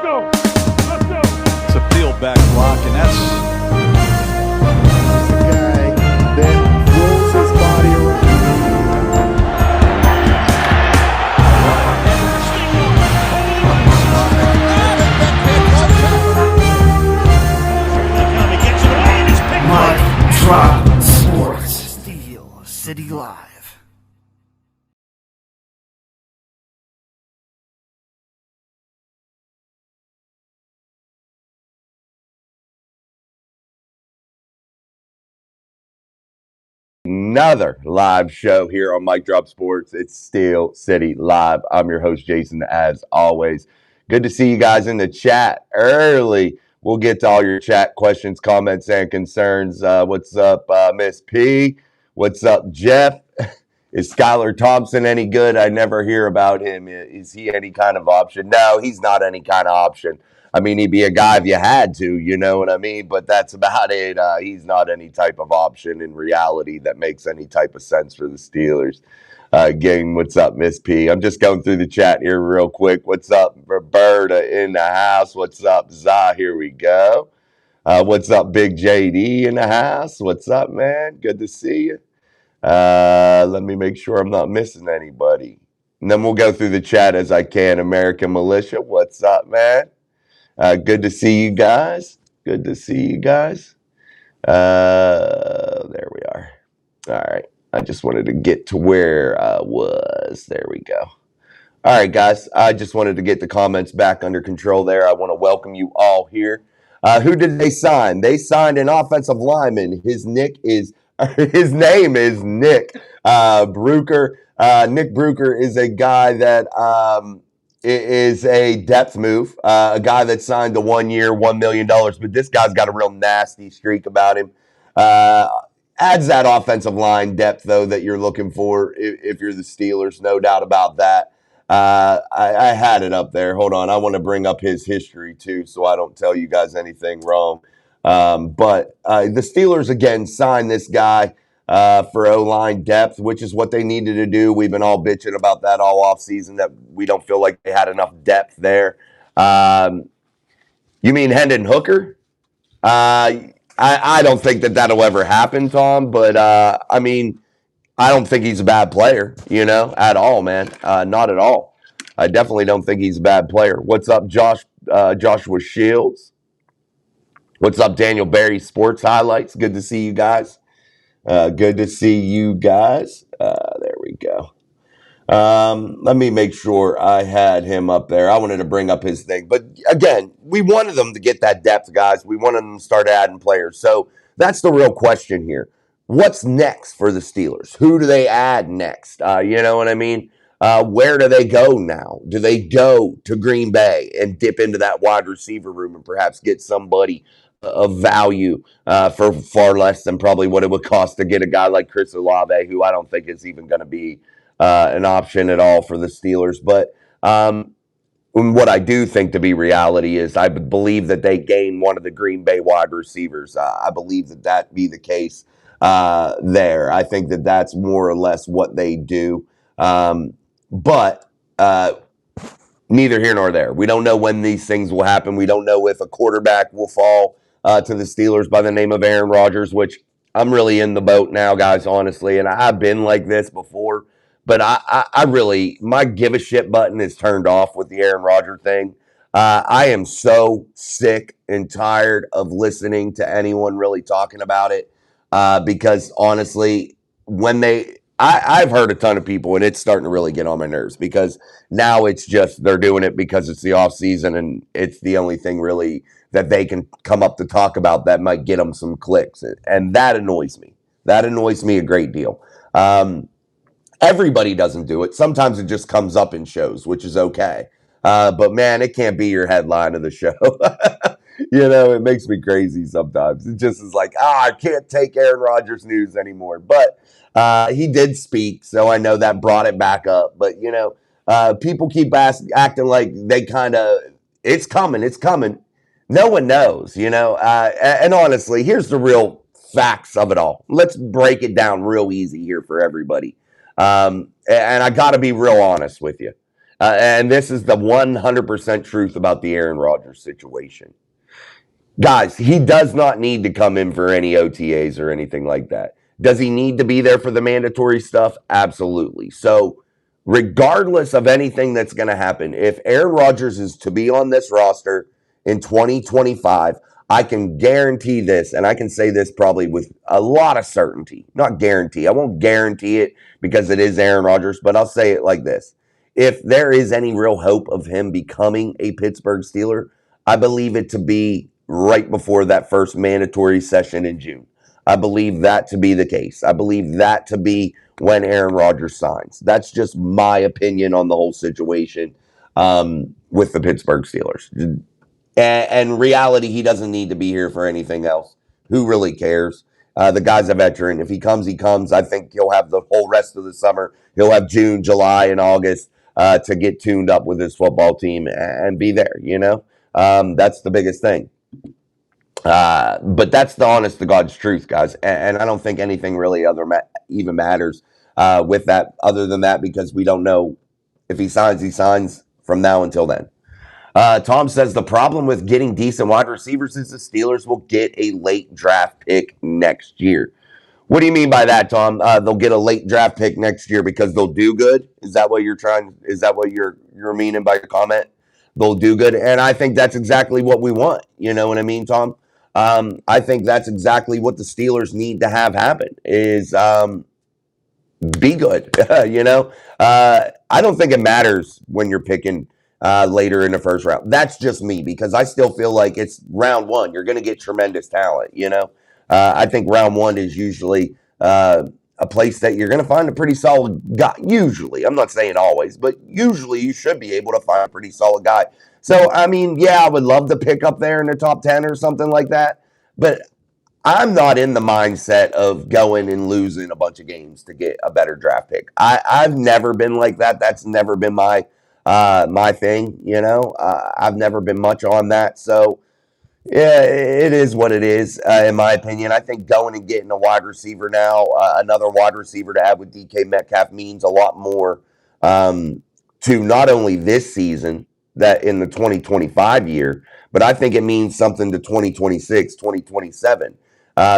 It's a field back block, and that's the guy that rolls his body around. Mike Drop Sports. Steel City Live. Another live show here on Mike Drop Sports. It's Steel City Live. I'm your host, Jason, as always. Good to see you guys in the chat early. We'll get to all your chat questions, comments, and concerns. What's up, Miss P? What's up, Jeff? Is Skylar Thompson any good? I never hear about him. Is he any kind of option? No, he's not any kind of option. I mean, he'd be a guy if you had to, you know what I mean? But that's about it. He's not any type of option in reality that makes any type of sense for the Steelers. Gang, what's up, Miss P? I'm just going through the chat here real quick. What's up, Roberta in the house? What's up, Za? Here we go. What's up, Big JD in the house? What's up, man? Good to see you. Let me make sure I'm not missing anybody. And then we'll go through the chat as I can. American Militia, what's up, man? Good to see you guys. Good to see you guys. There we are. All right. I just wanted to get to where I was. There we go. All right, guys. I just wanted to get the comments back under control there. I want to welcome you all here. Who did they sign? They signed an offensive lineman. His name is Nick Bruker. Nick Bruker is a guy that is a depth move, a guy that signed a 1 year, $1 million, but this guy's got a real nasty streak about him. Adds that offensive line depth, though, that you're looking for if you're the Steelers, no doubt about that. I had it up there. Hold on. I want to bring up his history, too, so I don't tell you guys anything wrong. But the Steelers, again, signed this guy for O-line depth, which is what they needed to do. We've been all bitching about that all offseason, that we don't feel like they had enough depth there. You mean Hendon Hooker? I don't think that that'll ever happen, Tom, but I mean, I don't think he's a bad player, at all, man. Not at all. I definitely don't think he's a bad player. What's up, Joshua Shields? What's up, Daniel Barry Sports Highlights? Good to see you guys. Good to see you guys. There we go. Let me make sure I had him up there. I wanted to bring up his thing. But again, we wanted them to get that depth, guys. We wanted them to start adding players. So that's the real question here. What's next for the Steelers? Who do they add next? You know what I mean? Where do they go now? Do they go to Green Bay and dip into that wide receiver room and perhaps get somebody of value for far less than probably what it would cost to get a guy like Chris Olave, who I don't think is even going to be an option at all for the Steelers? But what I do think to be reality is I believe that they gain one of the Green Bay wide receivers. I believe that be the case there. I think that that's more or less what they do. But neither here nor there. We don't know when these things will happen. We don't know if a quarterback will fall to the Steelers by the name of Aaron Rodgers, which I'm really in the boat now, guys, honestly. And I've been like this before. But I really, my give a shit button is turned off with the Aaron Rodgers thing. I am so sick and tired of listening to anyone really talking about it because honestly, I've heard a ton of people, and it's starting to really get on my nerves because now it's just they're doing it because it's the off season and it's the only thing really that they can come up to talk about that might get them some clicks, and that annoys me. That annoys me a great deal. Everybody doesn't do it. Sometimes it just comes up in shows, which is okay. But man, it can't be your headline of the show. It makes me crazy sometimes. It just is like, I can't take Aaron Rodgers news anymore. But he did speak, so I know that brought it back up. But, people keep acting like they kind of, it's coming. No one knows, and honestly, here's the real facts of it all. Let's break it down real easy here for everybody. And I got to be real honest with you. And this is the 100% truth about the Aaron Rodgers situation. Guys, he does not need to come in for any OTAs or anything like that. Does he need to be there for the mandatory stuff? Absolutely. So, regardless of anything that's going to happen, if Aaron Rodgers is to be on this roster in 2025, I can guarantee this, and I can say this probably with a lot of certainty. Not guarantee. I won't guarantee it because it is Aaron Rodgers, but I'll say it like this. If there is any real hope of him becoming a Pittsburgh Steeler, I believe it to be right before that first mandatory session in June. I believe that to be the case. I believe that to be when Aaron Rodgers signs. That's just my opinion on the whole situation with the Pittsburgh Steelers. And reality, he doesn't need to be here for anything else. Who really cares? The guy's a veteran. If he comes, he comes. I think he'll have the whole rest of the summer. He'll have June, July, and August to get tuned up with his football team and be there, you know? That's the biggest thing. But that's the honest to God's truth, guys. And I don't think anything really even matters with that other than that, because we don't know if he signs from now until then. Tom says the problem with getting decent wide receivers is the Steelers will get a late draft pick next year. What do you mean by that, Tom? They'll get a late draft pick next year because they'll do good? Is that what you're meaning by your comment? They'll do good. And I think that's exactly what we want. You know what I mean, Tom? I think that's exactly what the Steelers need to have happen is be good. You know, I don't think it matters when you're picking later in the first round. That's just me because I still feel like it's round one. You're going to get tremendous talent. You know, I think round one is usually a place that you're going to find a pretty solid guy. Usually, I'm not saying always, but usually you should be able to find a pretty solid guy. So, I mean, yeah, I would love to pick up there in the top 10 or something like that. But I'm not in the mindset of going and losing a bunch of games to get a better draft pick. I've never been like that. That's never been my thing, you know. I've never been much on that. So, yeah, it is what it is, in my opinion. I think going and getting a wide receiver now, another wide receiver to add with DK Metcalf means a lot more to not only this season, that in the 2025 year, but I think it means something to 2026, 2027,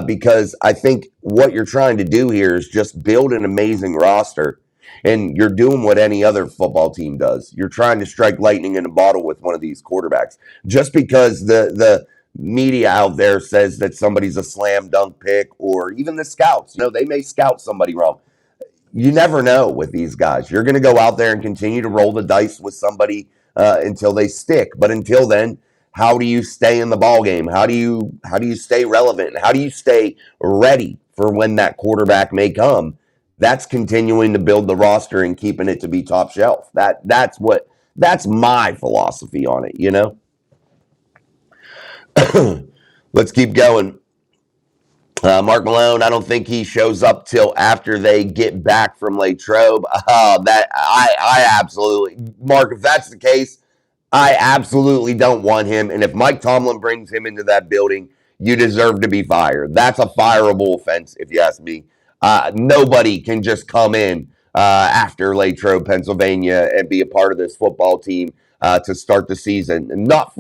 because I think what you're trying to do here is just build an amazing roster, and you're doing what any other football team does. You're trying to strike lightning in a bottle with one of these quarterbacks. Just because the media out there says that somebody's a slam dunk pick, or even the scouts, you know, they may scout somebody wrong. You never know with these guys. You're going to go out there and continue to roll the dice with somebody until they stick. But until then, how do you stay in the ball game? How do you stay relevant? How do you stay ready for when that quarterback may come? That's continuing to build the roster and keeping it to be top shelf. That's my philosophy on it, you know? Let's keep going. Mark Malone, I don't think he shows up till after they get back from Latrobe. I absolutely, Mark, if that's the case, I absolutely don't want him. And if Mike Tomlin brings him into that building, you deserve to be fired. That's a fireable offense, if you ask me. Nobody can just come in after Latrobe, Pennsylvania, and be a part of this football team to start the season. Not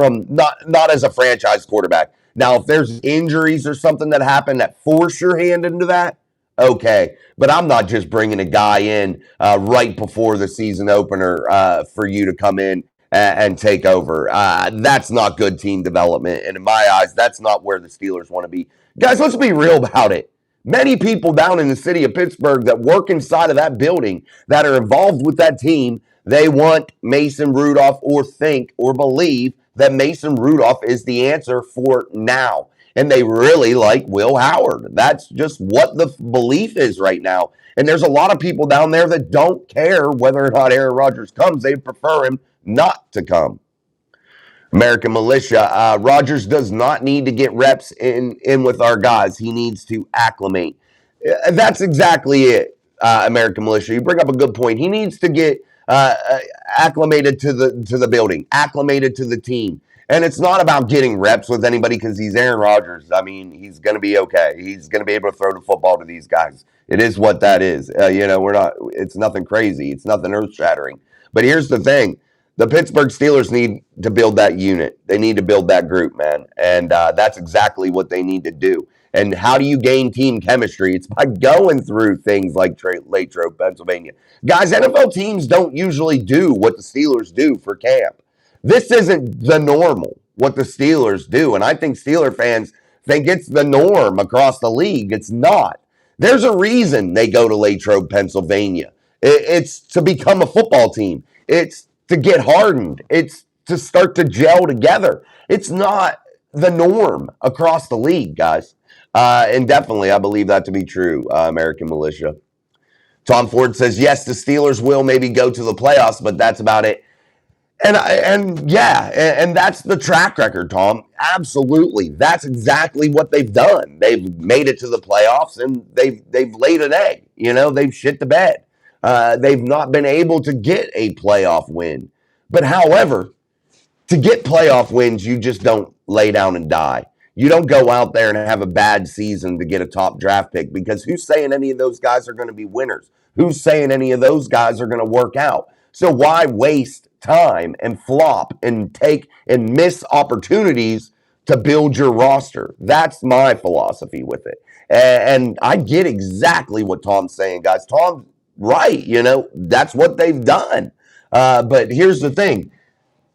as a franchise quarterback. Now, if there's injuries or something that happen that force your hand into that, okay. But I'm not just bringing a guy in right before the season opener for you to come in and take over. That's not good team development. And in my eyes, that's not where the Steelers want to be. Guys, let's be real about it. Many people down in the city of Pittsburgh that work inside of that building that are involved with that team, they want Mason Rudolph or think or believe that Mason Rudolph is the answer for now. And they really like Will Howard. That's just what the belief is right now. And there's a lot of people down there that don't care whether or not Aaron Rodgers comes. They prefer him not to come. American Militia, Rodgers does not need to get reps in with our guys. He needs to acclimate. That's exactly it, American Militia. You bring up a good point. He needs to get acclimated to the building, acclimated to the team. And it's not about getting reps with anybody because he's Aaron Rodgers. I mean, he's going to be okay. He's going to be able to throw the football to these guys. It is what that is. It's nothing crazy. It's nothing earth-shattering. But here's the thing. The Pittsburgh Steelers need to build that unit. They need to build that group, man. And that's exactly what they need to do. And how do you gain team chemistry? It's by going through things like Latrobe, Pennsylvania. Guys, NFL teams don't usually do what the Steelers do for camp. This isn't the normal, what the Steelers do. And I think Steeler fans think it's the norm across the league. It's not. There's a reason they go to Latrobe, Pennsylvania. It's to become a football team. It's to get hardened. It's to start to gel together. It's not the norm across the league, guys. And definitely, I believe that to be true, American Militia. Tom Ford says, yes, the Steelers will maybe go to the playoffs, but that's about it. And that's the track record, Tom. Absolutely. That's exactly what they've done. They've made it to the playoffs, and they've laid an egg. You know, they've shit the bed. They've not been able to get a playoff win. But however, to get playoff wins, you just don't lay down and die. You don't go out there and have a bad season to get a top draft pick, because who's saying any of those guys are going to be winners? Who's saying any of those guys are going to work out? So why waste time and flop and take and miss opportunities to build your roster? That's my philosophy with it. And I get exactly what Tom's saying, guys. Tom's right. You know, that's what they've done. But here's the thing.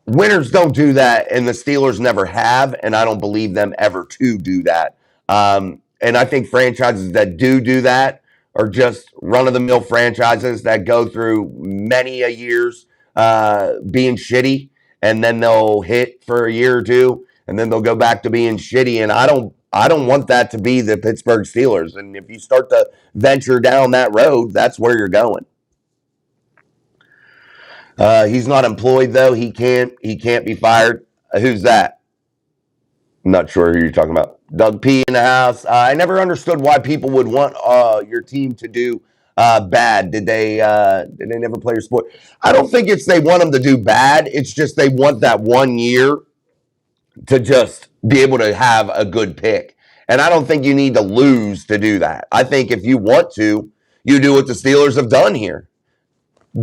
Winners don't do that, and the Steelers never have, and I don't believe them ever to do that. And I think franchises that do that are just run-of-the-mill franchises that go through many a years being shitty, and then they'll hit for a year or two, and then they'll go back to being shitty. And I don't want that to be the Pittsburgh Steelers. And if you start to venture down that road, that's where you're going. He's not employed though. He can't be fired. Who's that? I'm not sure who you're talking about. Doug P in the house. I never understood why people would want your team to do bad. Did they never play your sport? I don't think it's they want them to do bad. It's just they want that 1 year to just be able to have a good pick. And I don't think you need to lose to do that. I think if you want to, you do what the Steelers have done here.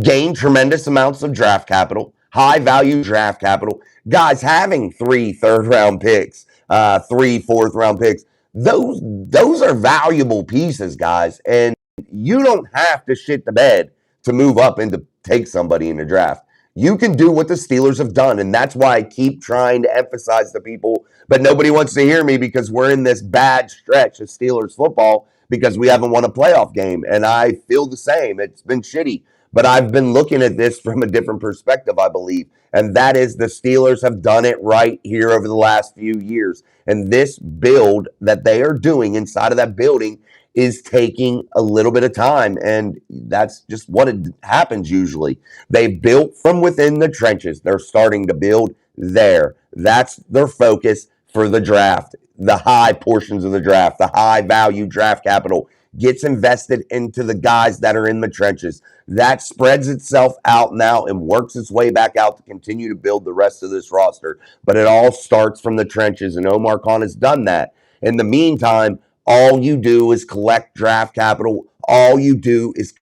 Gain tremendous amounts of draft capital, high value draft capital. Guys, having 3 third-round picks, 3 fourth-round picks, those are valuable pieces, guys. And you don't have to shit the bed to move up and to take somebody in the draft. You can do what the Steelers have done, and that's why I keep trying to emphasize to people, but nobody wants to hear me because we're in this bad stretch of Steelers football because we haven't won a playoff game, and I feel the same. It's been shitty. But I've been looking at this from a different perspective, I believe. And that is the Steelers have done it right here over the last few years. And this build that they are doing inside of that building is taking a little bit of time. And that's just what it happens usually. They built from within the trenches. They're starting to build there. That's their focus for the draft. The high portions of the draft, the high value draft capital gets invested into the guys that are in the trenches. That spreads itself out now and works its way back out to continue to build the rest of this roster. But it all starts from the trenches, and Omar Khan has done that. In the meantime, all you do is collect draft capital. All you do is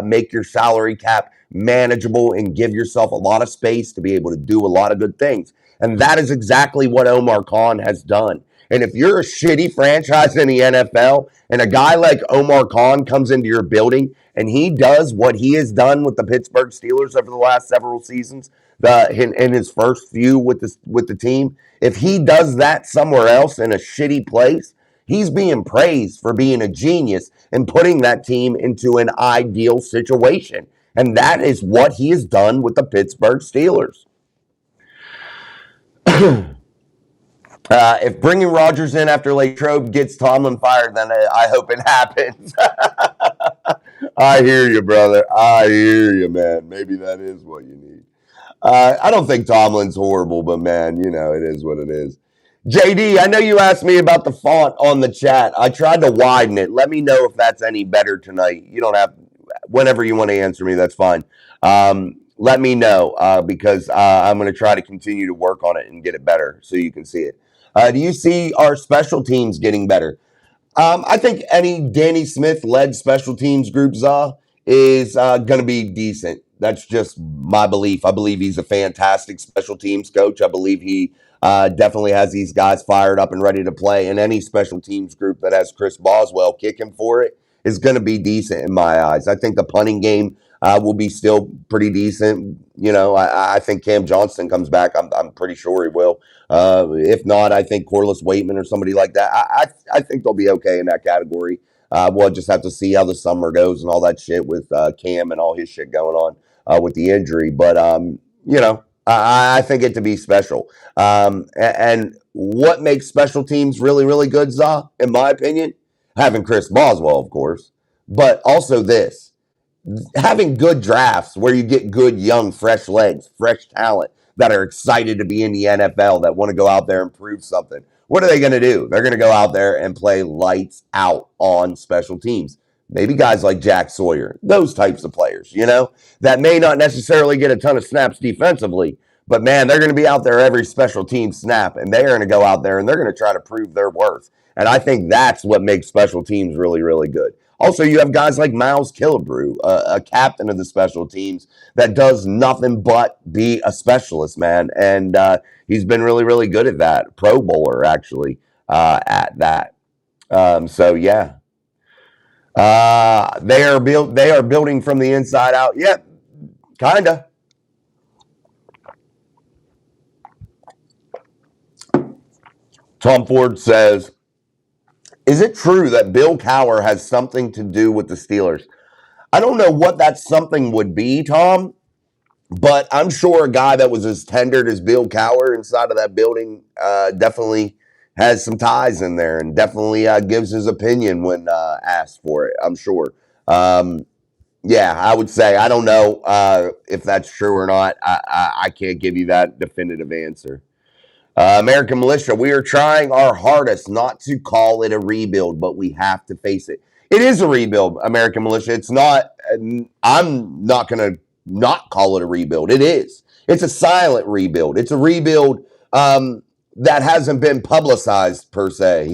make your salary cap manageable and give yourself a lot of space to be able to do a lot of good things. And that is exactly what Omar Khan has done. And if you're a shitty franchise in the NFL and a guy like Omar Khan comes into your building and he does what he has done with the Pittsburgh Steelers over the last several seasons, in his first few with the team, if he does that somewhere else in a shitty place, he's being praised for being a genius and putting that team into an ideal situation. And that is what he has done with the Pittsburgh Steelers. If bringing Rodgers in after Latrobe gets Tomlin fired, then I hope it happens. I hear you, brother. I hear you, man. Maybe that is what you need. I don't think Tomlin's horrible, but, man, you know, it is what it is. JD, I know you asked me about the font on the chat. I tried to widen it. Let me know if that's any better tonight. You don't have, whenever you want to answer me, that's fine. Let me know because I'm going to try to continue to work on it and get it better so you can see it. Do you see our special teams getting better? I think any Danny Smith-led special teams group, is going to be decent. That's just my belief. I believe he's a fantastic special teams coach. I believe he definitely has these guys fired up and ready to play. And any special teams group that has Chris Boswell kicking for it is going to be decent in my eyes. I think the punting game will be still pretty decent. I think Cam Johnston comes back. I'm pretty sure he will. If not, I think Corliss Waitman or somebody like that. I think they'll be okay in that category. We'll just have to see how the summer goes and all that shit with Cam and all his shit going on with the injury. But, I think it to be special. And what makes special teams really, really good, Za, in my opinion? Having Chris Boswell, of course, but also this. Having good drafts where you get good, young, fresh legs, fresh talent that are excited to be in the NFL, that want to go out there and prove something. What are they going to do? They're going to go out there and play lights out on special teams. Maybe guys like Jack Sawyer, those types of players, that may not necessarily get a ton of snaps defensively, but man, they're going to be out there every special team snap, and they're going to go out there and they're going to try to prove their worth. And I think that's what makes special teams really, really good. Also, you have guys like Miles Killebrew, a captain of the special teams that does nothing but be a specialist, man. And he's been really, really good at that. Pro Bowler, actually, at that. So, yeah. They are building from the inside out. Yep, kind of. Tom Ford says, is it true that Bill Cowher has something to do with the Steelers? I don't know what that something would be, Tom, but I'm sure a guy that was as tenured as Bill Cowher inside of that building definitely has some ties in there and definitely gives his opinion when asked for it, I'm sure. Yeah, I would say, I don't know if that's true or not. I can't give you that definitive answer. American Militia, we are trying our hardest not to call it a rebuild, but we have to face it. It is a rebuild, American Militia. It's not, I'm not going to not call it a rebuild. It is. It's a silent rebuild. It's a rebuild that hasn't been publicized per se,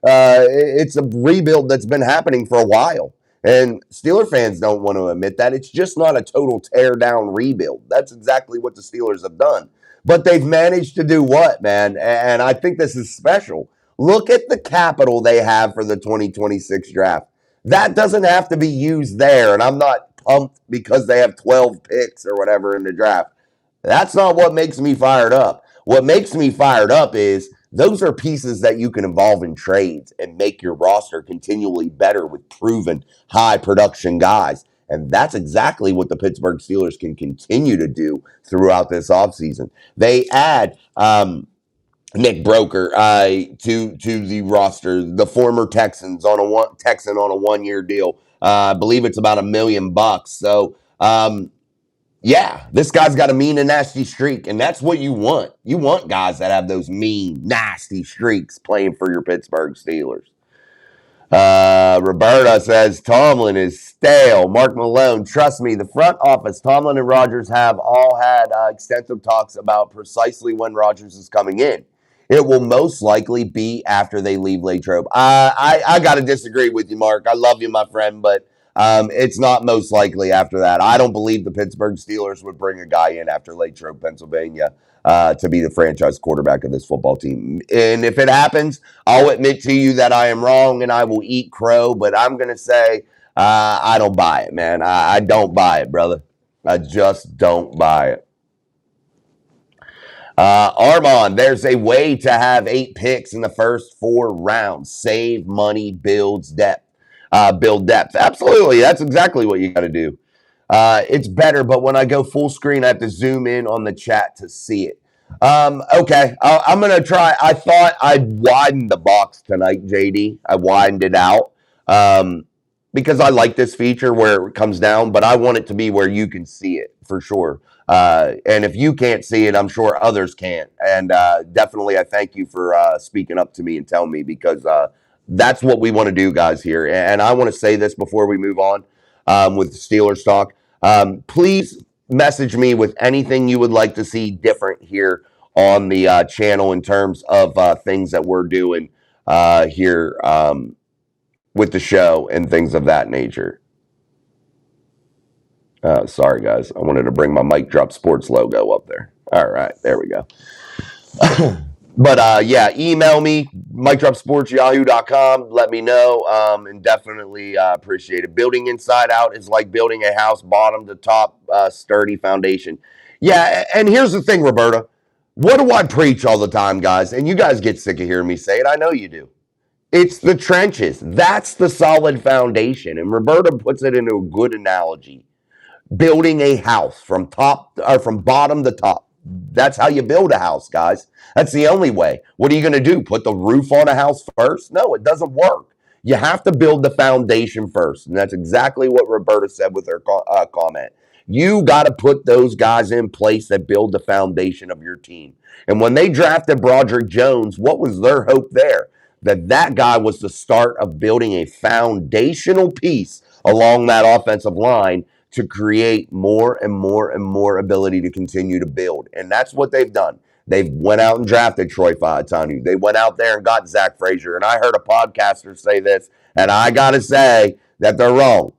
It's a rebuild that's been happening for a while. And Steeler fans don't want to admit that. It's just not a total tear down rebuild. That's exactly what the Steelers have done. But they've managed to do what, man? And I think this is special. Look at the capital they have for the 2026 draft. That doesn't have to be used there. And I'm not pumped because they have 12 picks or whatever in the draft. That's not what makes me fired up. What makes me fired up is those are pieces that you can involve in trades and make your roster continually better with proven high production guys. And that's exactly what the Pittsburgh Steelers can continue to do throughout this offseason. They add Nick Broker to the roster, the former Texan on a 1 year deal. I believe it's about $1 million. So yeah, this guy's got a mean and nasty streak, and that's what you want. You want guys that have those mean, nasty streaks playing for your Pittsburgh Steelers. Roberta says Tomlin is stale. Mark Malone, trust me, the front office, Tomlin and Rodgers have all had extensive talks about precisely when Rodgers is coming in. It will most likely be after they leave Latrobe. I got to disagree with you, Mark. I love you, my friend, but it's not most likely after that. I don't believe the Pittsburgh Steelers would bring a guy in after Latrobe, Pennsylvania, to be the franchise quarterback of this football team. And if it happens, I'll admit to you that I am wrong and I will eat crow, but I'm going to say I don't buy it, man. I don't buy it, brother. I just don't buy it. Armand, there's a way to have 8 picks in the first 4 rounds. Save money, build depth. Absolutely. That's exactly what you got to do. It's better, but when I go full screen, I have to zoom in on the chat to see it. Okay, I'm going to try. I thought I'd widen the box tonight, JD. I widened it out because I like this feature where it comes down, but I want it to be where you can see it for sure. And if you can't see it, I'm sure others can't. And definitely I thank you for speaking up to me and telling me because that's what we want to do, guys, here. And I want to say this before we move on with Steelers talk. Please message me with anything you would like to see different here on the channel in terms of things that we're doing here with the show and things of that nature. Sorry, guys. I wanted to bring my Mic Drop Sports logo up there. All right, there we go. But yeah, email me, micdropsports@yahoo.com. Let me know, and definitely appreciate it. Building inside out is like building a house bottom to top, sturdy foundation. Yeah, and here's the thing, Roberta. What do I preach all the time, guys? And you guys get sick of hearing me say it. I know you do. It's the trenches. That's the solid foundation. And Roberta puts it into a good analogy. Building a house from bottom to top. That's how you build a house, guys. That's the only way. What are you going to do? Put the roof on a house first? No, it doesn't work. You have to build the foundation first. And that's exactly what Roberta said with her comment. You got to put those guys in place that build the foundation of your team. And when they drafted Broderick Jones, what was their hope there? That guy was the start of building a foundational piece along that offensive line to create more and more and more ability to continue to build. And that's what they've done. They went out and drafted Troy Fautanu. They went out there and got Zach Frazier. And I heard a podcaster say this, and I got to say that they're wrong.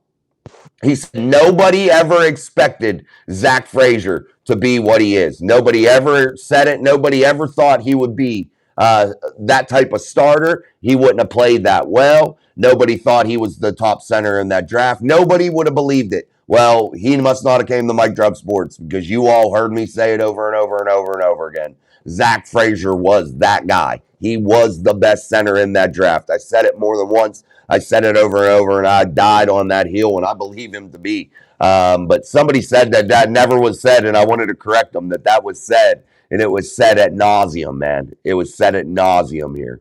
He said nobody ever expected Zach Frazier to be what he is. Nobody ever said it. Nobody ever thought he would be that type of starter. He wouldn't have played that well. Nobody thought he was the top center in that draft. Nobody would have believed it. Well, he must not have came to Mic Drop Sports because you all heard me say it over and over and over and over again. Zach Frazier was that guy. He was the best center in that draft. I said it more than once. I said it over and over, and I died on that hill, and I believe him to be. But somebody said that never was said, and I wanted to correct them that was said, and it was said at nauseum, man. It was said at nauseum here.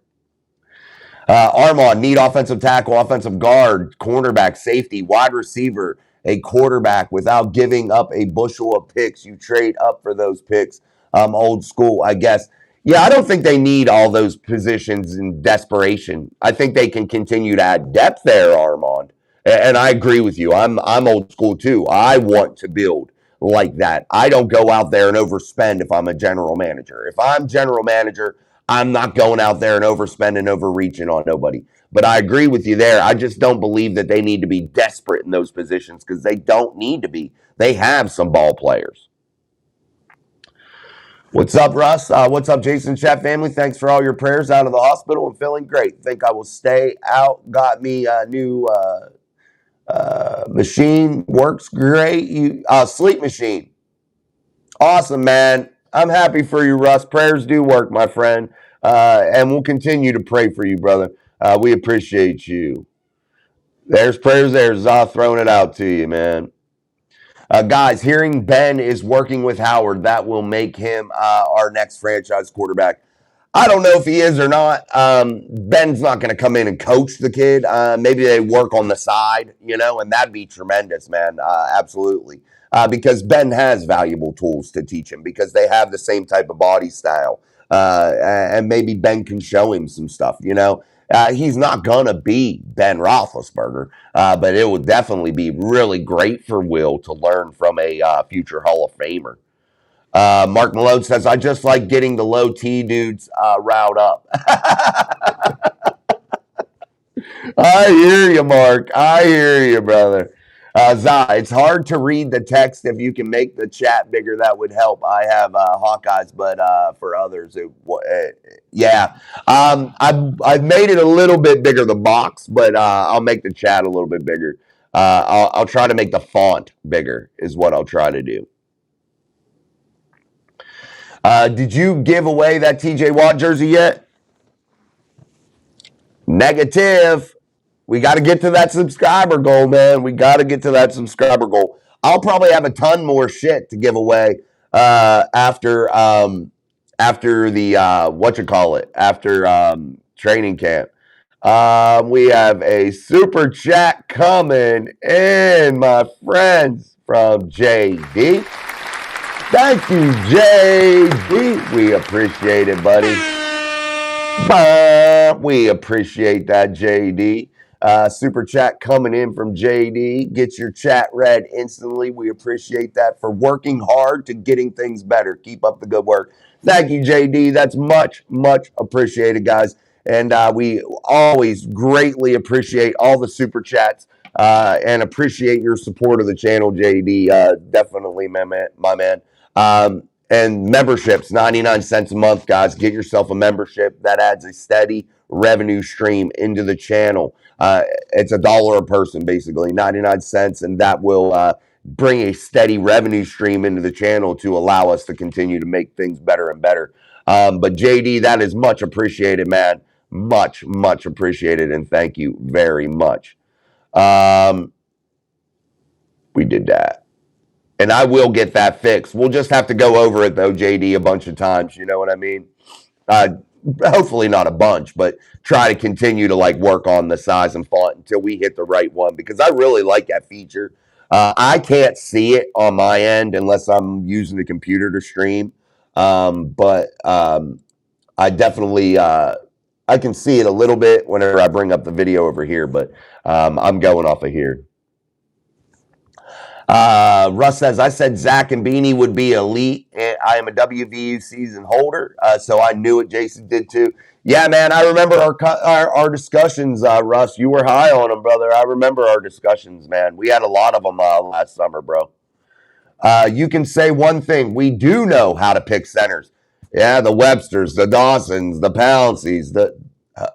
Armand, need offensive tackle, offensive guard, cornerback, safety, wide receiver, a quarterback without giving up a bushel of picks. You trade up for those picks. Old school, I guess. Yeah, I don't think they need all those positions in desperation. I think they can continue to add depth there, Armand. And I agree with you. I'm old school too. I want to build like that. I don't go out there and overspend if I'm a general manager. If I'm general manager, I'm not going out there and overspend and overreaching on nobody. But I agree with you there. I just don't believe that they need to be desperate in those positions because they don't need to be. They have some ball players. What's up, Russ? What's up, Jason Chat family? Thanks for all your prayers out of the hospital. I'm feeling great. Think I will stay out. Got me a new machine. Works great. Sleep machine. Awesome, man. I'm happy for you, Russ. Prayers do work, my friend. And we'll continue to pray for you, brother. We appreciate you. There's prayers there. Zah throwing it out to you, man. Guys, hearing Ben is working with Howard, that will make him our next franchise quarterback. I don't know if he is or not. Ben's not going to come in and coach the kid. Maybe they work on the side, and that'd be tremendous, man. Absolutely. Because Ben has valuable tools to teach him because they have the same type of body style. And maybe Ben can show him some stuff, He's not going to be Ben Roethlisberger, but it would definitely be really great for Will to learn from a future Hall of Famer. Mark Malone says, I just like getting the low T dudes riled up. I hear you, Mark. I hear you, brother. Zah, it's hard to read the text. If you can make the chat bigger, that would help. I have Hawkeyes, but for others, yeah. I've made it a little bit bigger, the box, but I'll make the chat a little bit bigger. I'll try to make the font bigger is what I'll try to do. Did you give away that TJ Watt jersey yet? Negative. We got to get to that subscriber goal, man. We got to get to that subscriber goal. I'll probably have a ton more shit to give away after the after training camp. We have a super chat coming in, my friends, from JD. Thank you, JD. We appreciate it, buddy. We appreciate that, JD. Super chat coming in from JD. Get your chat read instantly. We appreciate that for working hard to getting things better. Keep up the good work. Thank you, JD. That's much, much appreciated, guys. And we always greatly appreciate all the super chats and appreciate your support of the channel, JD. Definitely, my man. And memberships, 99 cents a month, guys. Get yourself a membership. That adds a steady revenue stream into the channel. It's $1 a person, basically, 99 cents, and that will bring a steady revenue stream into the channel to allow us to continue to make things better and better. But JD, that is much appreciated, man. Much, much appreciated, and thank you very much. We did that. And I will get that fixed. We'll just have to go over it, though, JD, a bunch of times. You know what I mean? Hopefully not a bunch, but try to continue to like work on the size and font until we hit the right one, because I really like that feature. I can't see it on my end unless I'm using the computer to stream. But I definitely I can see it a little bit whenever I bring up the video over here, but I'm going off of here. Russ says, I said Zach and Beanie would be elite. I am a WVU season holder, so I knew it. Jason did too. Yeah, man, I remember our discussions, Russ. You were high on them, brother. I remember our discussions, man. We had a lot of them last summer, bro. You can say one thing. We do know how to pick centers. Yeah, the Websters, the Dawsons, the Pounceys.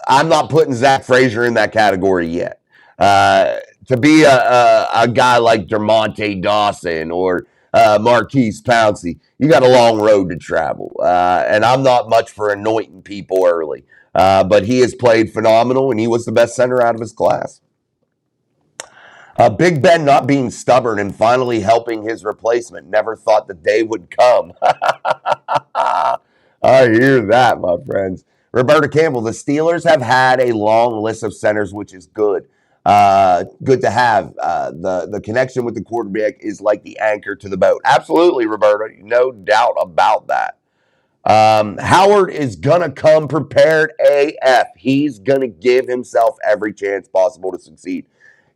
I'm not putting Zach Frazier in that category yet. To be a guy like DeMonte Dawson or Marquise Pouncey, you got a long road to travel. And I'm not much for anointing people early. But he has played phenomenal, and he was the best center out of his class. Big Ben not being stubborn and finally helping his replacement. Never thought the day would come. I hear that, my friends. Roberta Campbell, the Steelers have had a long list of centers, which is good. Good to have. The connection with the quarterback is like the anchor to the boat. Absolutely, Roberta. No doubt about that. Howard is going to come prepared AF. He's going to give himself every chance possible to succeed.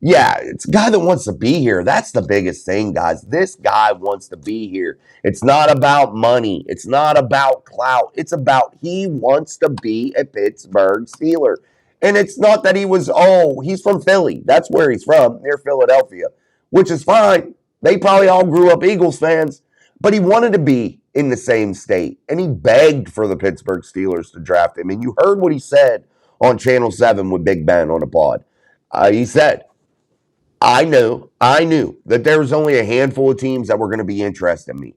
Yeah, it's a guy that wants to be here. That's the biggest thing, guys. This guy wants to be here. It's not about money. It's not about clout. It's about he wants to be a Pittsburgh Steeler. And it's not that he's from Philly. That's where he's from, near Philadelphia, which is fine. They probably all grew up Eagles fans, but he wanted to be in the same state. And he begged for the Pittsburgh Steelers to draft him. And you heard what he said on Channel 7 with Big Ben on the pod. He said, I knew that there was only a handful of teams that were going to be interested in me.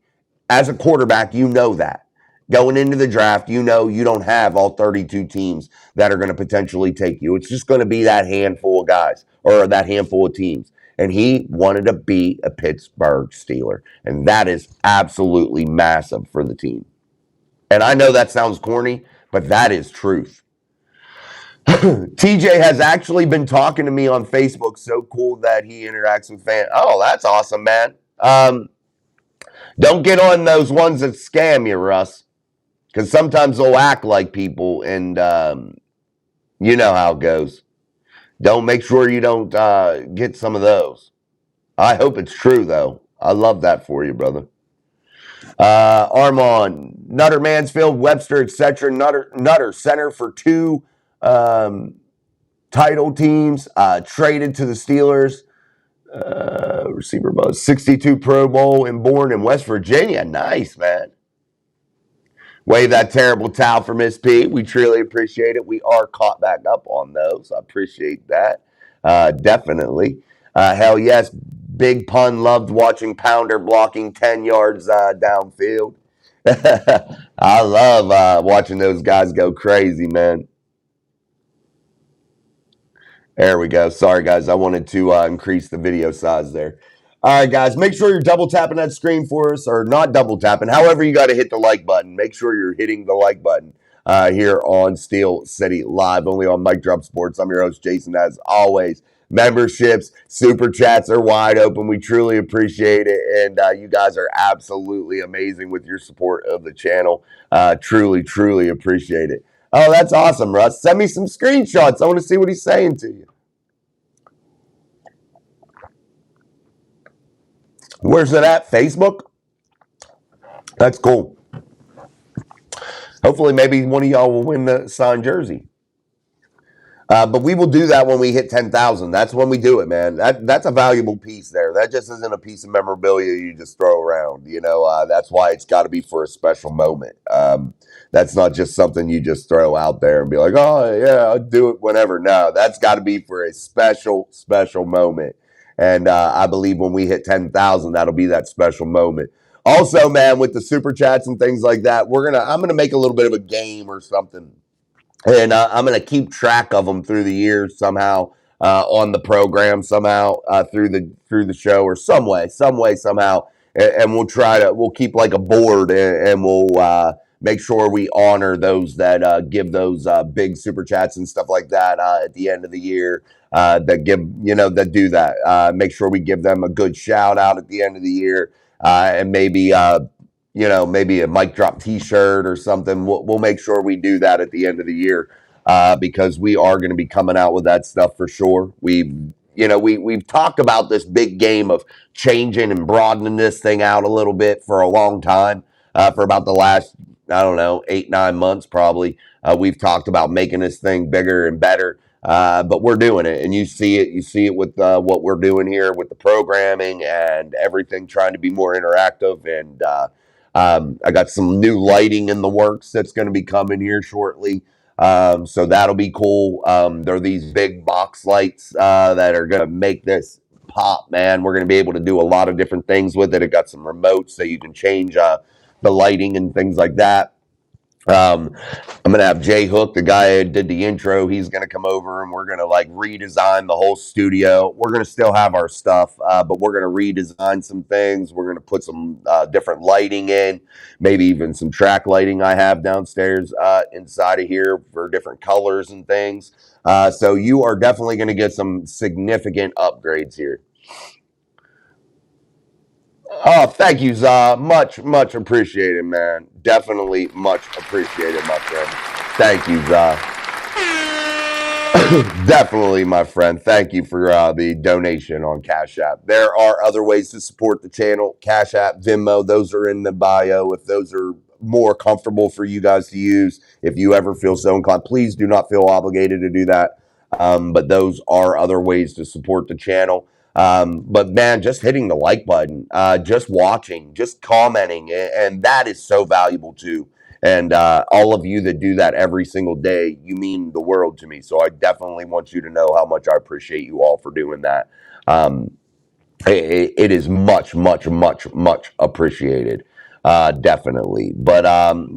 As a quarterback, you know that. Going into the draft, you know you don't have all 32 teams that are going to potentially take you. It's just going to be that handful of guys or that handful of teams. And he wanted to be a Pittsburgh Steeler. And that is absolutely massive for the team. And I know that sounds corny, but that is truth. TJ has actually been talking to me on Facebook. So cool that he interacts with fans. Oh, that's awesome, man. Don't get on those ones that scam you, Russ. Because sometimes they'll act like people, and you know how it goes. Make sure you don't get some of those. I hope it's true, though. I love that for you, brother. Armand, Nutter, Mansfield, Webster, etc. Nutter, center for 2 title teams, traded to the Steelers. Receiver buzz, 62 Pro Bowl, and born in West Virginia. Nice, man. Wave that terrible towel for Miss P. We truly appreciate it. We are caught back up on those. I appreciate that. Definitely. Hell yes. Big Pun loved watching Pounder blocking 10 yards downfield. I love watching those guys go crazy, man. There we go. Sorry, guys. I wanted to increase the video size there. All right, guys. Make sure you're double tapping that screen for us, or not double tapping. However, you got to hit the like button. Make sure you're hitting the like button here on Steel City Live, only on Mic Drop Sports. I'm your host, Jason. As always, memberships, super chats are wide open. We truly appreciate it, and you guys are absolutely amazing with your support of the channel. Truly, truly appreciate it. Oh, that's awesome, Russ. Send me some screenshots. I want to see what he's saying to you. Where's it at? Facebook? That's cool. Hopefully, maybe one of y'all will win the signed jersey. But we will do that when we hit 10,000. That's when we do it, man. That's a valuable piece there. That just isn't a piece of memorabilia you just throw around. That's why it's got to be for a special moment. That's not just something you just throw out there and be like, oh yeah, I'll do it whenever. No, that's got to be for a special, special moment. And I believe when we hit 10,000, that'll be that special moment. Also, man, with the super chats and things like that, I'm gonna make a little bit of a game or something, and I'm going to keep track of them through the years somehow on the program, somehow through the show, or some way, somehow, and we'll keep like a board, and we'll make sure we honor those that give those big super chats and stuff like that at the end of the year. That do that. Make sure we give them a good shout out at the end of the year, and maybe maybe a mic drop T-shirt or something. We'll make sure we do that at the end of the year because we are going to be coming out with that stuff for sure. We've talked about this big game of changing and broadening this thing out a little bit for a long time. For about the last, I don't know, 8-9 months probably. We've talked about making this thing bigger and better. But we're doing it, and you see it. You see it with what we're doing here with the programming and everything, trying to be more interactive. And I got some new lighting in the works that's going to be coming here shortly. So that'll be cool. There are these big box lights that are going to make this pop, man. We're going to be able to do a lot of different things with it. It got some remotes so you can change the lighting and things like that. I'm going to have Jay Hook, the guy who did the intro. He's going to come over and we're going to redesign the whole studio. We're going to still have our stuff, but we're going to redesign some things. We're going to put some different lighting in, maybe even some track lighting I have downstairs inside of here for different colors and things. So you are definitely going to get some significant upgrades here. Oh, thank you, Za. Much appreciated, man. Definitely much appreciated, my friend. Thank you, Za. Definitely, my friend. Thank you for the donation on Cash App. There are other ways to support the channel. Cash App, Venmo, those are in the bio. If those are more comfortable for you guys to use, if you ever feel so inclined, please do not feel obligated to do that. But those are other ways to support the channel. But man, just hitting the like button, just watching, just commenting, and that is so valuable too. And all of you that do that every single day, you mean the world to me. So I definitely want you to know how much I appreciate you all for doing that. It is much appreciated. Definitely. But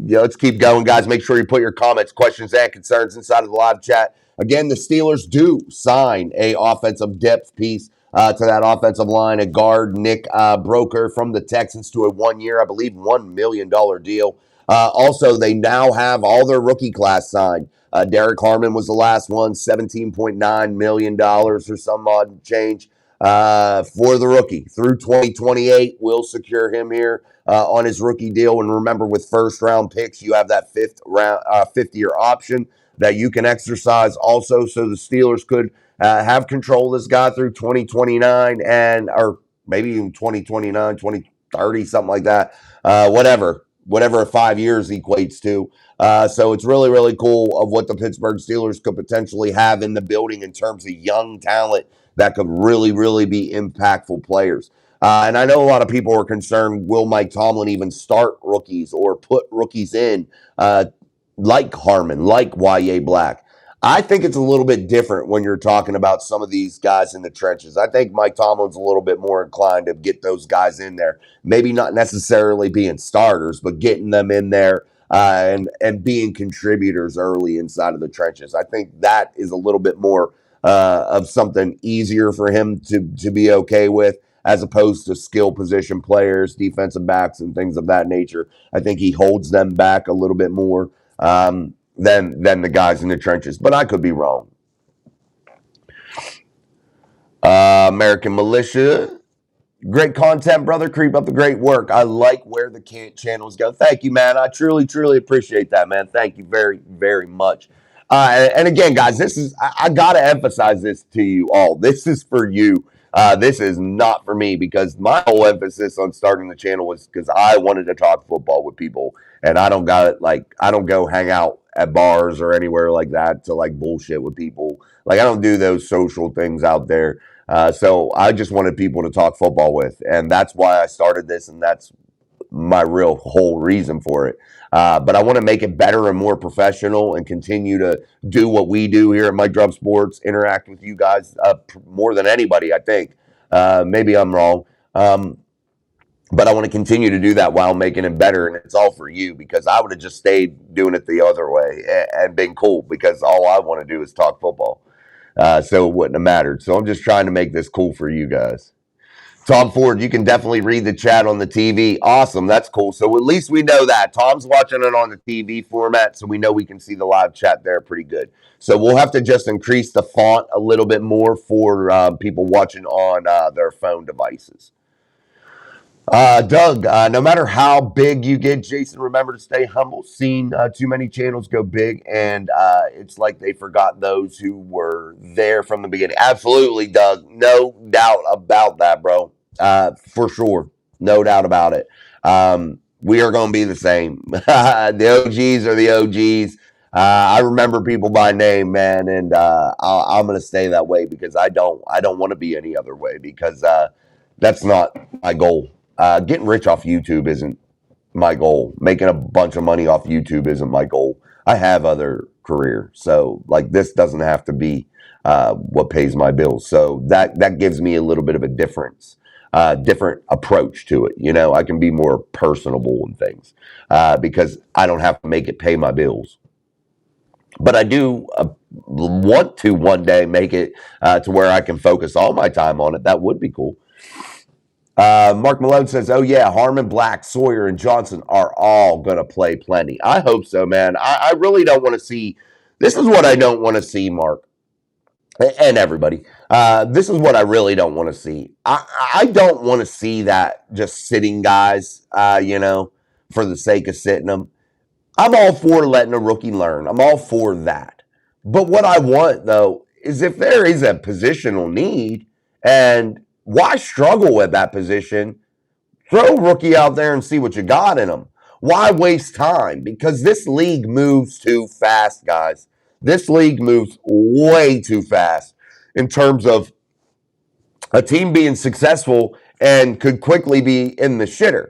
let's keep going, guys. Make sure you put your comments, questions, and concerns inside of the live chat. Again, the Steelers do sign a offensive depth piece to that offensive line, a guard, Nick Broker from the Texans, to a 1-year, I believe, $1 million deal. Also, they now have all their rookie class signed. Derek Harmon was the last one, $17.9 million or some odd change for the rookie. Through 2028, we'll secure him here on his rookie deal. And remember, with first-round picks, you have that fifth-year option that you can exercise also, so the Steelers could have control of this guy through 2029 or maybe even 2029, 2030, something like that. Whatever 5 years equates to. So it's really cool of what the Pittsburgh Steelers could potentially have in the building in terms of young talent that could really be impactful players. And I know a lot of people are concerned, will Mike Tomlin even start rookies or put rookies in like Harmon, like Y.A. Black? I think it's a little bit different when you're talking about some of these guys in the trenches. I think Mike Tomlin's a little bit more inclined to get those guys in there. Maybe not necessarily being starters, but getting them in there and being contributors early inside of the trenches. I think that is a little bit more of something easier for him to be okay with, as opposed to skill position players, defensive backs, and things of that nature. I think he holds them back a little bit more than the guys in the trenches, but I could be wrong. American Militia, great content, brother. Creep up the great work. I like where the channels go. Thank you, man. I truly appreciate that, man. Thank you very much. And again, guys, I gotta emphasize this to you all. This is for you. This is not for me, because my whole emphasis on starting the channel was because I wanted to talk football with people, and I don't go hang out at bars or anywhere like that to like bullshit with people. Like I don't do those social things out there. So I just wanted people to talk football with, and that's why I started this, and that's my real whole reason for it. But I want to make it better and more professional and continue to do what we do here at Mike Drop Sports, interact with you guys more than anybody, I think. Maybe I'm wrong. But I want to continue to do that while making it better. And it's all for you, because I would have just stayed doing it the other way and been cool, because all I want to do is talk football. So it wouldn't have mattered. So I'm just trying to make this cool for you guys. Tom Ford, you can definitely read the chat on the TV. Awesome. That's cool. So at least we know that. Tom's watching it on the TV format, so we know we can see the live chat there pretty good. So we'll have to just increase the font a little bit more for people watching on their phone devices. Doug, no matter how big you get, Jason, remember to stay humble. Seen too many channels go big, and it's like they forgot those who were there from the beginning. Absolutely, Doug. No doubt about that, bro. For sure. No doubt about it. We are going to be the same. The OGs are the OGs. I remember people by name, man, and I'm going to stay that way, because I don't want to be any other way, because that's not my goal. Getting rich off YouTube isn't my goal. Making a bunch of money off YouTube isn't my goal. I have other career, so like this doesn't have to be what pays my bills. So that gives me a little bit of a different approach to it. You know, I can be more personable and things because I don't have to make it pay my bills. But I do want to one day make it to where I can focus all my time on it. That would be cool. Mark Malone says, oh yeah, Harmon, Black, Sawyer, and Johnson are all going to play plenty. I hope so, man. I really don't want to see, this is what I don't want to see, Mark, and everybody. This is what I really don't want to see. I don't want to see that just sitting guys, for the sake of sitting them. I'm all for letting a rookie learn. I'm all for that. But what I want, though, is if there is a positional need, and why struggle at that position? Throw a rookie out there and see what you got in them. Why waste time? Because this league moves too fast, guys. This league moves way too fast in terms of a team being successful and could quickly be in the shitter.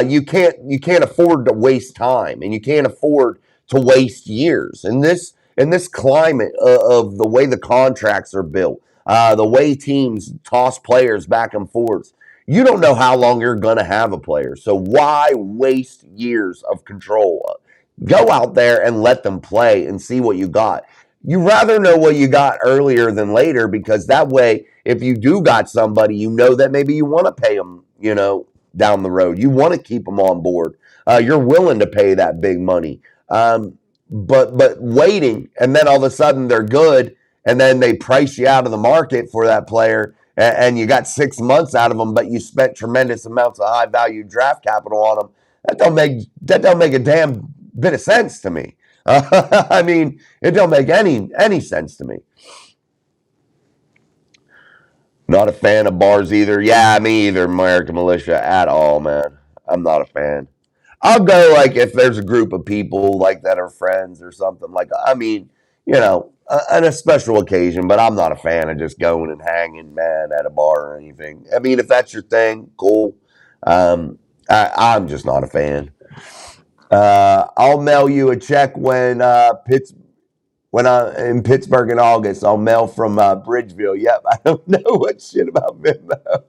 You can't afford to waste time, and you can't afford to waste years in this climate of the way the contracts are built. The way teams toss players back and forth, you don't know how long you're going to have a player. So why waste years of control? Go out there and let them play and see what you got. You rather know what you got earlier than later, because that way, if you do got somebody, you know that maybe you want to pay them, down the road. You want to keep them on board. You're willing to pay that big money. But waiting, and then all of a sudden they're good, and then they price you out of the market for that player, and you got 6 months out of them, but you spent tremendous amounts of high value draft capital on them. That don't make a damn bit of sense to me. I mean, it don't make any sense to me. Not a fan of bars either. Yeah, me either, American Militia, at all, man. I'm not a fan. I'll go like if there's a group of people like that are friends or something like. I mean, on a special occasion, but I'm not a fan of just going and hanging, man, at a bar or anything. I mean, if that's your thing, cool. I'm just not a fan. I'll mail you a check when I'm in Pittsburgh in August. I'll mail from Bridgeville. Yep, I don't know what shit about Venmo.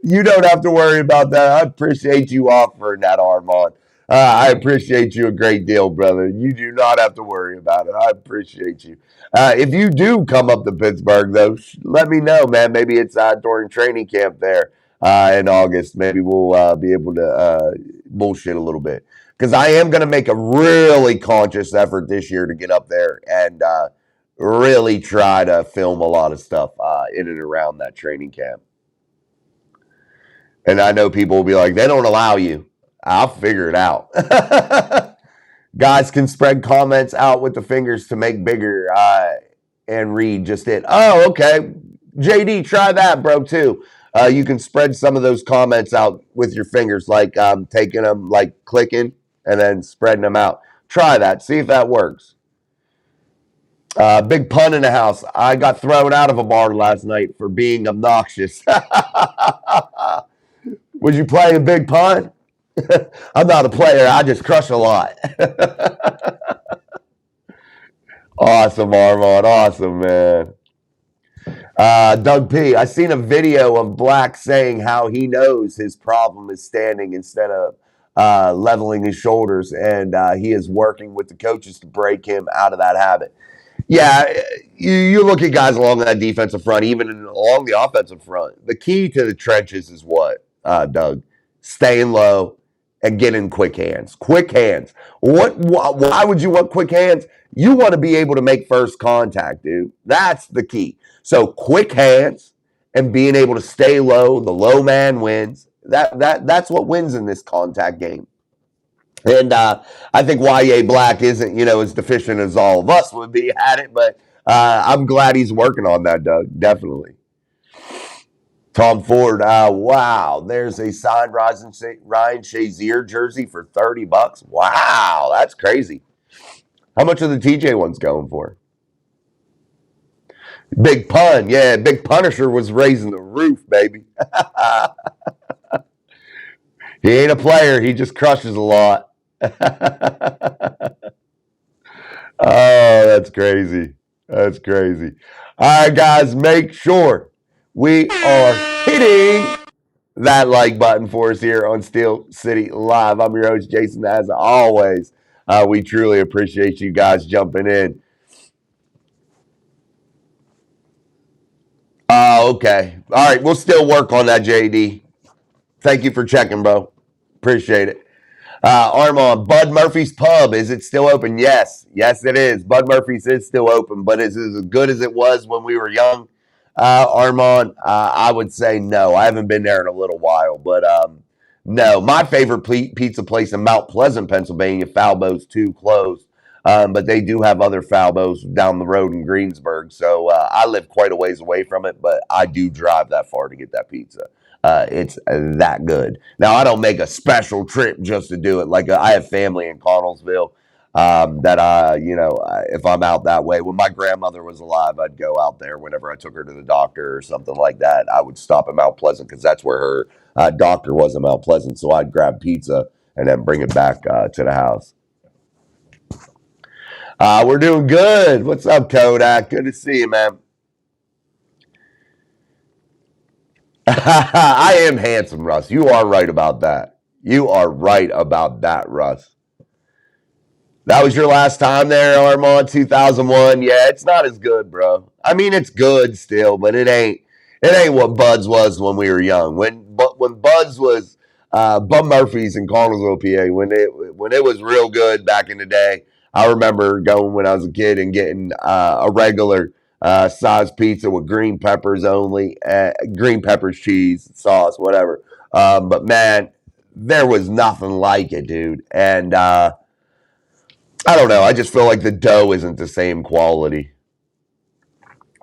You don't have to worry about that. I appreciate you offering that, Armand. I appreciate you a great deal, brother. You do not have to worry about it. I appreciate you. If you do come up to Pittsburgh, though, let me know, man. Maybe it's during training camp there in August. Maybe we'll be able to bullshit a little bit. Because I am going to make a really conscious effort this year to get up there and really try to film a lot of stuff in and around that training camp. And I know people will be like, they don't allow you. I'll figure it out. Guys can spread comments out with the fingers to make bigger and read just it. Oh, okay. JD, try that, bro, too. You can spread some of those comments out with your fingers, like taking them, like clicking, and then spreading them out. Try that. See if that works. Big pun in the house. I got thrown out of a bar last night for being obnoxious. Would you play a big pun? I'm not a player. I just crush a lot. Awesome, Armand. Awesome, man. Doug P. I seen a video of Black saying how he knows his problem is standing instead of leveling his shoulders, and he is working with the coaches to break him out of that habit. Yeah, you look at guys along that defensive front, even along the offensive front. The key to the trenches is what, Doug? Staying low and getting quick hands. Quick hands. Why would you want quick hands? You want to be able to make first contact, dude. That's the key. So quick hands and being able to stay low. The low man wins. That's what wins in this contact game. And I think YA Black isn't, as deficient as all of us would be at it, but I'm glad he's working on that, Doug. Definitely. Tom Ford, wow, there's a signed Ryan Shazier jersey for $30. Wow, that's crazy. How much are the TJ ones going for? Big pun, yeah, Big Punisher was raising the roof, baby. He ain't a player, he just crushes a lot. Oh, that's crazy. That's crazy. All right, guys, make sure we are hitting that like button for us here on Steel City Live. I'm your host, Jason. As always, we truly appreciate you guys jumping in. Okay. All right, we'll still work on that, JD. Thank you for checking, bro. Appreciate it. Armand, Bud Murphy's Pub, is it still open? Yes. Yes, it is. Bud Murphy's is still open, but is it as good as it was when we were young? Armand, I would say no. I haven't been there in a little while, but no. My favorite pizza place in Mount Pleasant, Pennsylvania, Falbo's 2, closed. But they do have other Falbo's down the road in Greensburg. So I live quite a ways away from it, but I do drive that far to get that pizza. It's that good. Now, I don't make a special trip just to do it. Like I have family in Connellsville if I'm out that way. When my grandmother was alive, I'd go out there whenever I took her to the doctor or something like that. I would stop at Mount Pleasant because that's where her doctor was in Mount Pleasant. So I'd grab pizza and then bring it back to the house. We're doing good. What's up, Kodak? Good to see you, man. I am handsome, Russ. You are right about that. You are right about that, Russ. That was your last time there, Armand, 2001. Yeah, it's not as good, bro. I mean, it's good still, but it ain't what Bud's was when we were young. When Bud's was Bud Murphy's in Connellsville, PA, when it was real good back in the day. I remember going when I was a kid and getting a regular size pizza with green peppers only, green peppers, cheese, sauce, whatever. But man, there was nothing like it, dude. And I don't know. I just feel like the dough isn't the same quality.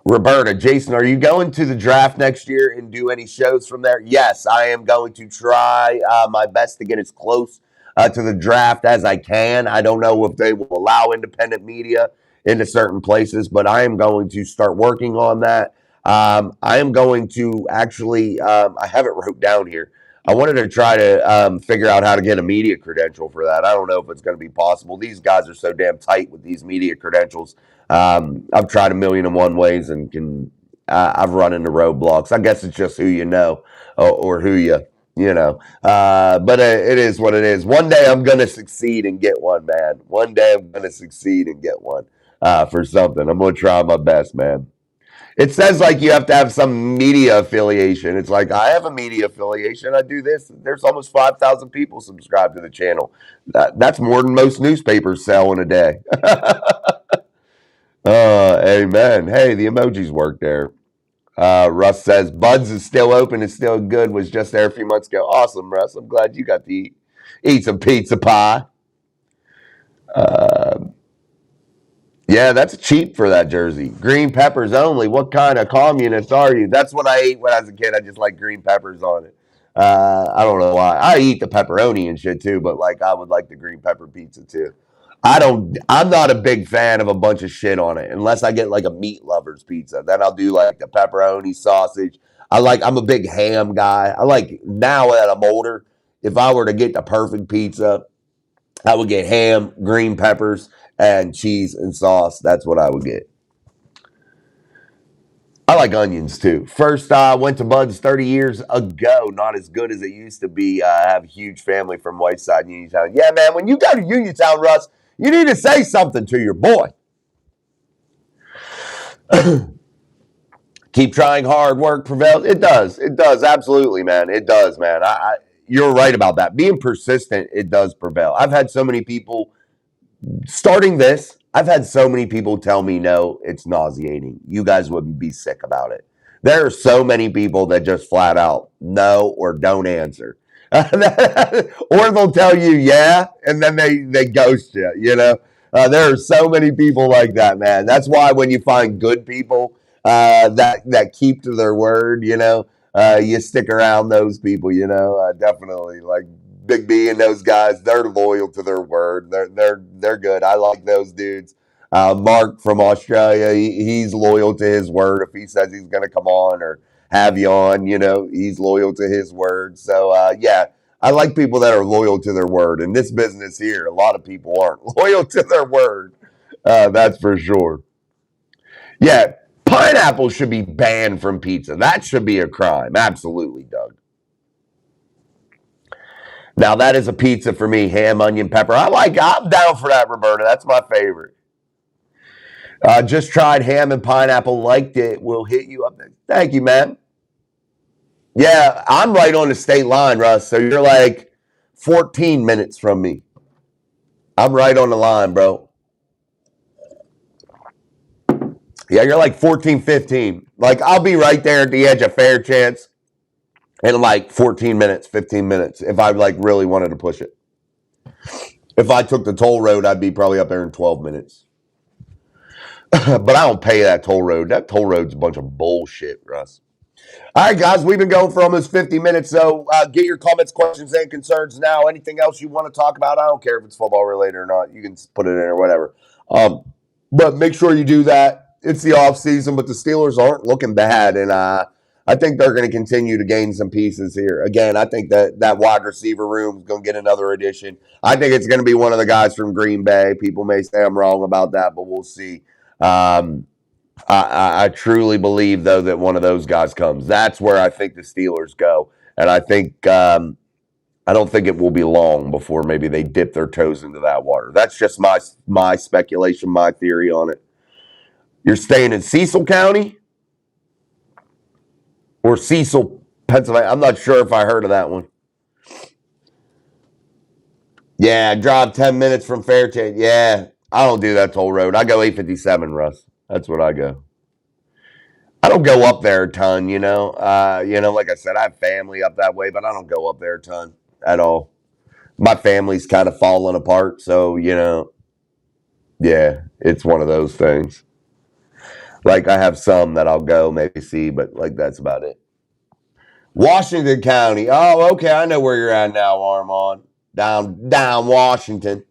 Roberta, Jason, are you going to the draft next year and do any shows from there? Yes, I am going to try my best to get as close to the draft as I can. I don't know if they will allow independent media into certain places, but I am going to start working on that. I am going to actually, I have it wrote down here. I wanted to try to figure out how to get a media credential for that. I don't know if it's going to be possible. These guys are so damn tight with these media credentials. I've tried 1,000,001 ways and I've run into roadblocks. I guess it's just who you know or who you know. But it is what it is. One day I'm going to succeed and get one, man. One day I'm going to succeed and get one for something. I'm going to try my best, man. It says like you have to have some media affiliation. It's like, I have a media affiliation. I do this. There's almost 5,000 people subscribed to the channel. That's more than most newspapers sell in a day. Amen. Hey, the emojis work there. Russ says, Bud's is still open. It's still good. Was just there a few months ago. Awesome, Russ. I'm glad you got to eat some pizza pie. Yeah, that's cheap for that jersey. Green peppers only. What kind of communist are you? That's what I ate when I was a kid. I just like green peppers on it. I don't know why. I eat the pepperoni and shit too, but like I would like the green pepper pizza too. I'm not a big fan of a bunch of shit on it unless I get like a meat lover's pizza. Then I'll do like the pepperoni sausage. I'm a big ham guy. I like, now that I'm older, if I were to get the perfect pizza, I would get ham, green peppers, and cheese and sauce. That's what I would get. I like onions too. First, I went to Bud's 30 years ago. Not as good as it used to be. I have a huge family from Whiteside, Uniontown. Yeah, man, when you go to Uniontown, Russ, you need to say something to your boy. Keep trying hard, work prevails. It does. It does. Absolutely, man. It does, man. You're right about that. Being persistent, it does prevail. I've had so many people starting this. I've had so many people tell me, no, it's nauseating. You guys wouldn't be sick about it. There are so many people that just flat out no or don't answer. Or they'll tell you, yeah, and then they ghost you, you know? There are so many people like that, man. That's why when you find good people that keep to their word, you know, you stick around those people, you know, definitely. Like Big B and those guys, they're loyal to their word. They're good. I like those dudes. Mark from Australia, he's loyal to his word. If he says he's going to come on or have you on, you know, he's loyal to his word. So yeah, I like people that are loyal to their word. In this business here, a lot of people aren't loyal to their word. That's for sure. Yeah, pineapple should be banned from pizza. That should be a crime. Absolutely, Doug. Now that is a pizza for me. Ham, onion, pepper. I'm down for that, Roberta. That's my favorite. Just tried ham and pineapple. Liked it. We'll hit you up next. Thank you, man. Yeah, I'm right on the state line, Russ. So you're like 14 minutes from me. I'm right on the line, bro. Yeah, you're like 14, 15. Like, I'll be right there at the edge of Fair Chance in like 14 minutes, 15 minutes, if I like really wanted to push it. If I took the toll road, I'd be probably up there in 12 minutes. But I don't pay that toll road. That toll road's a bunch of bullshit, Russ. All right, guys, we've been going for almost 50 minutes, so get your comments, questions, and concerns now. Anything else you want to talk about? I don't care if it's football related or not. You can put it in or whatever. But make sure you do that. It's the off season, but the Steelers aren't looking bad, and I think they're going to continue to gain some pieces here. Again, I think that wide receiver room is going to get another addition. I think it's going to be one of the guys from Green Bay. People may say I'm wrong about that, but we'll see. I truly believe, though, that one of those guys comes. That's where I think the Steelers go. And I think I don't think it will be long before maybe they dip their toes into that water. That's just my speculation, my theory on it. You're staying in Cecil County or Cecil, Pennsylvania? I'm not sure if I heard of that one. Yeah, drive 10 minutes from Fairchase. Yeah, I don't do that toll road. I go 857, Russ. That's what I go. I don't go up there a ton, you know. Like I said, I have family up that way, but I don't go up there a ton at all. My family's kind of falling apart, so yeah, it's one of those things. Like I have some that I'll go maybe see, but like that's about it. Washington County. Oh, okay, I know where you're at now, Armand. Down Washington.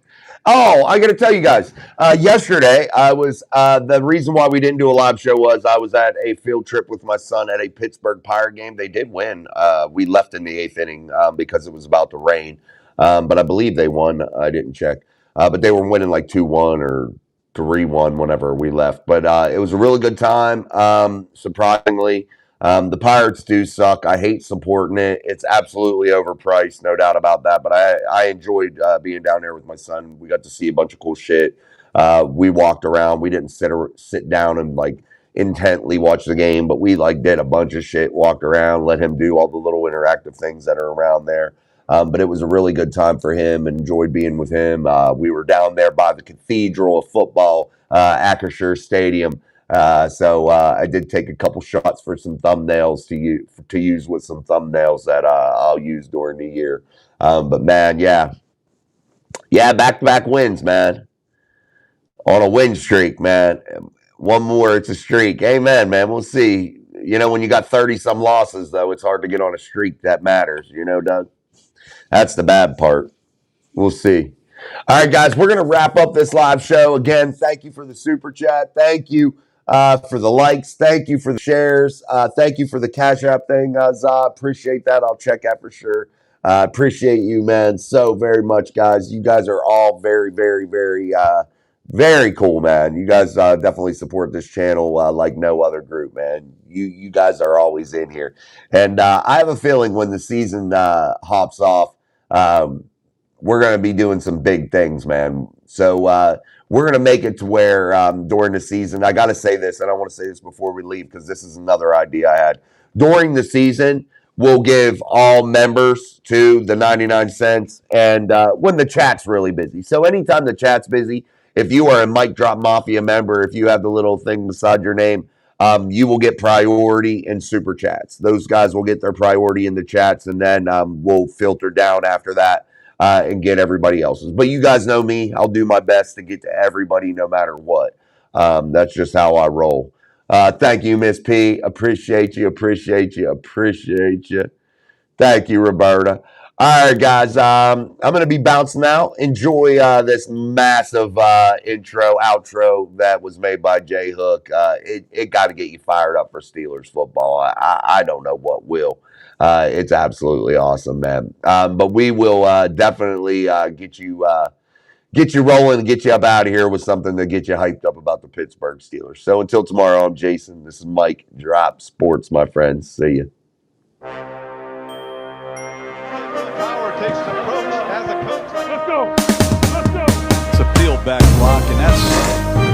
Oh, I got to tell you guys. Yesterday, I was the reason why we didn't do a live show was I was at a field trip with my son at a Pittsburgh Pirate game. They did win. We left in the 8th inning because it was about to rain, but I believe they won. I didn't check, but they were winning like 2-1 or 3-1 whenever we left. But it was a really good time. Surprisingly. The Pirates do suck. I hate supporting it. It's absolutely overpriced, no doubt about that. But I enjoyed being down there with my son. We got to see a bunch of cool shit. We walked around. We didn't sit down and like intently watch the game, but we like did a bunch of shit, walked around, let him do all the little interactive things that are around there. But it was a really good time for him. Enjoyed being with him. We were down there by the Cathedral of Football, Acrisure Stadium. So I did take a couple shots for some thumbnails to use with some thumbnails that I'll use during the year. But man, yeah, back-to-back wins, man. On a win streak, man. One more, it's a streak. Amen, man. We'll see. When you got 30-some losses, though, it's hard to get on a streak that matters. Doug? That's the bad part. We'll see. All right, guys, we're going to wrap up this live show. Again, thank you for the super chat. Thank you for the likes. Thank you for the shares. Thank you for the Cash App thing, Zah. Appreciate that. I'll check out for sure. Appreciate you, man, so very much, guys. You guys are all very, very, very, very cool, man. You guys definitely support this channel like no other group, man. You guys are always in here. And I have a feeling when the season hops off, we're going to be doing some big things, man. So we're going to make it to where during the season, I got to say this, and I want to say this before we leave because this is another idea I had. During the season, we'll give all members to the 99 cents and when the chat's really busy. So anytime the chat's busy, if you are a Mic Drop Mafia member, if you have the little thing beside your name, you will get priority in super chats. Those guys will get their priority in the chats, and then we'll filter down after that. And get everybody else's. But you guys know me. I'll do my best to get to everybody no matter what. That's just how I roll. Thank you, Miss P. Appreciate you. Thank you, Roberta. All right, guys. I'm going to be bouncing out. Enjoy this massive intro, outro that was made by J Hook. It got to get you fired up for Steelers football. I don't know what will. It's absolutely awesome, man. But we will definitely get you rolling and get you up out of here with something to get you hyped up about the Pittsburgh Steelers. So until tomorrow, I'm Jason. This is Mic Drop Sports, my friends. See you. Power takes an approach as a coach. Let's go. It's a field back block, and that's